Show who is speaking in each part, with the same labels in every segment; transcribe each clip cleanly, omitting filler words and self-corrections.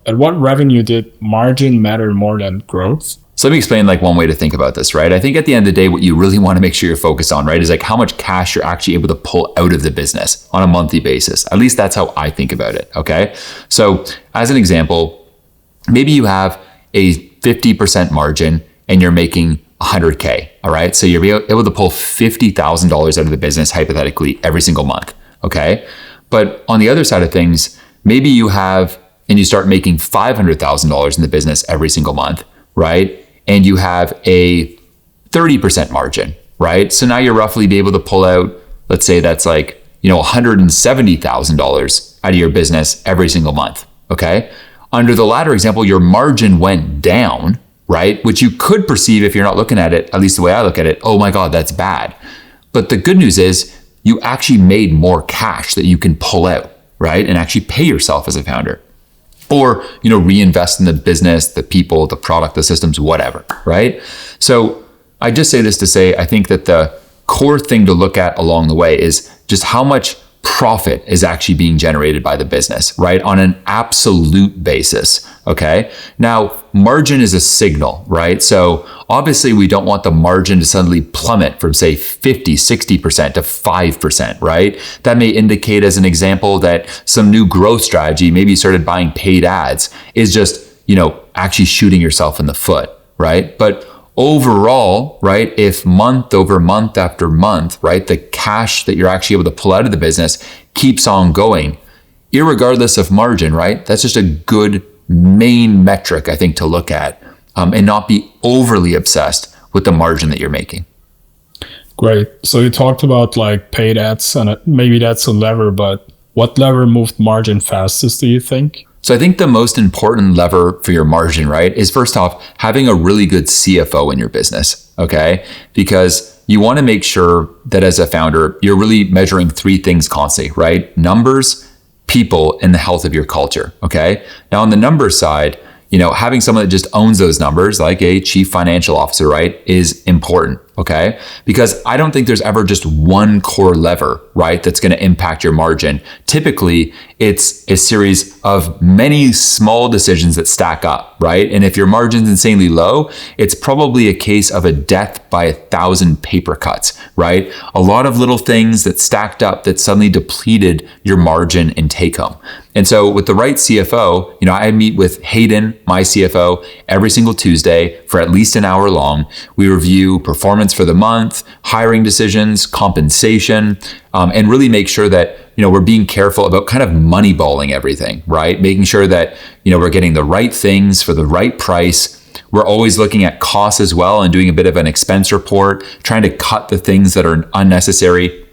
Speaker 1: At what revenue did margin matter more than growth?
Speaker 2: So let me explain like one way to think about this, right? I think at the end of the day, what you really want to make sure you're focused on, right, is like how much cash you're actually able to pull out of the business on a monthly basis. At least that's how I think about it, okay? So as an example, maybe you have a 50% margin and you're making 100K, all right? So you're able to pull $50,000 out of the business, hypothetically, every single month, okay? But on the other side of things, maybe you have, and you start making $500,000 in the business every single month, right? And you have a 30% margin, right? So now you're roughly be able to pull out, let's say that's like, $170,000 out of your business every single month, okay? Under the latter example, your margin went down, right? Which you could perceive if you're not looking at it, at least the way I look at it, oh my God, that's bad. But the good news is you actually made more cash that you can pull out, right? And actually pay yourself as a founder. Or, reinvest in the business, the people, the product, the systems, whatever, right? So I just say this to say, I think that the core thing to look at along the way is just how much profit is actually being generated by the business, right? On an absolute basis, okay? Now, margin is a signal, right? So obviously we don't want the margin to suddenly plummet from say 50, 60% to 5%, right? That may indicate as an example that some new growth strategy, maybe you started buying paid ads, is just, actually shooting yourself in the foot, right? But overall, right, if month over month after month, right, the cash that you're actually able to pull out of the business keeps on going, irregardless of margin, right? That's just a good main metric, I think, to look at, and not be overly obsessed with the margin that you're making.
Speaker 1: Great. So you talked about like paid ads, and maybe that's a lever, but what lever moved margin fastest, do you think?
Speaker 2: So I think the most important lever for your margin, right, is first off, having a really good CFO in your business, okay? Because you want to make sure that as a founder, you're really measuring three things constantly, right? Numbers, people, and the health of your culture, okay? Now on the numbers side, having someone that just owns those numbers, like a chief financial officer, right, is important, okay? Because I don't think there's ever just one core lever, right, that's going to impact your margin. Typically, it's a series of many small decisions that stack up, right? And if your margin's insanely low, it's probably a case of a death by 1,000 paper cuts, right? A lot of little things that stacked up that suddenly depleted your margin and take home. And so with the right CFO, I meet with Hayden, my CFO, every single Tuesday for at least an hour long. We review performance for the month, hiring decisions, compensation, and really make sure that, we're being careful about kind of moneyballing everything, right? Making sure that, we're getting the right things for the right price. We're always looking at costs as well and doing a bit of an expense report, trying to cut the things that are unnecessary.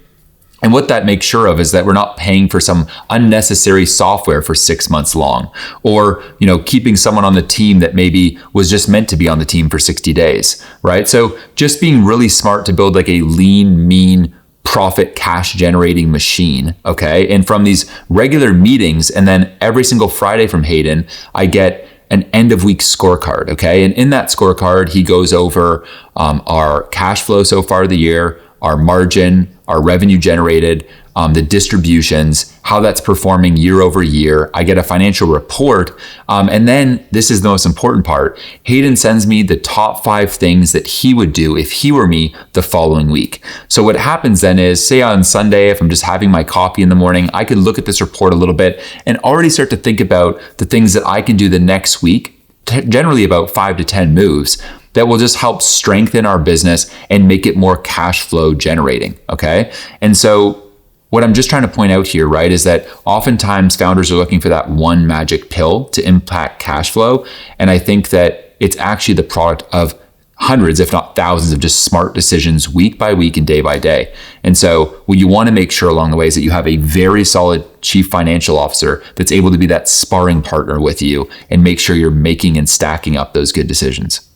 Speaker 2: And what that makes sure of is that we're not paying for some unnecessary software for 6 months long, or, keeping someone on the team that maybe was just meant to be on the team for 60 days, right? So just being really smart to build like a lean, mean, profit cash generating machine, okay? And from these regular meetings, and then every single Friday from Hayden, I get an end of week scorecard, okay? And in that scorecard, he goes over our cash flow so far of the year, our margin, our revenue generated, the distributions, how that's performing year over year. I get a financial report. And then this is the most important part. Hayden sends me the top 5 things that he would do if he were me the following week. So what happens then is, say on Sunday, if I'm just having my coffee in the morning, I could look at this report a little bit and already start to think about the things that I can do the next week, generally about 5 to 10 moves that will just help strengthen our business and make it more cash flow generating, okay? And so what I'm just trying to point out here, right, is that oftentimes founders are looking for that one magic pill to impact cash flow. And I think that it's actually the product of hundreds, if not thousands, of just smart decisions week by week and day by day. And so what you want to make sure along the way is that you have a very solid chief financial officer that's able to be that sparring partner with you and make sure you're making and stacking up those good decisions.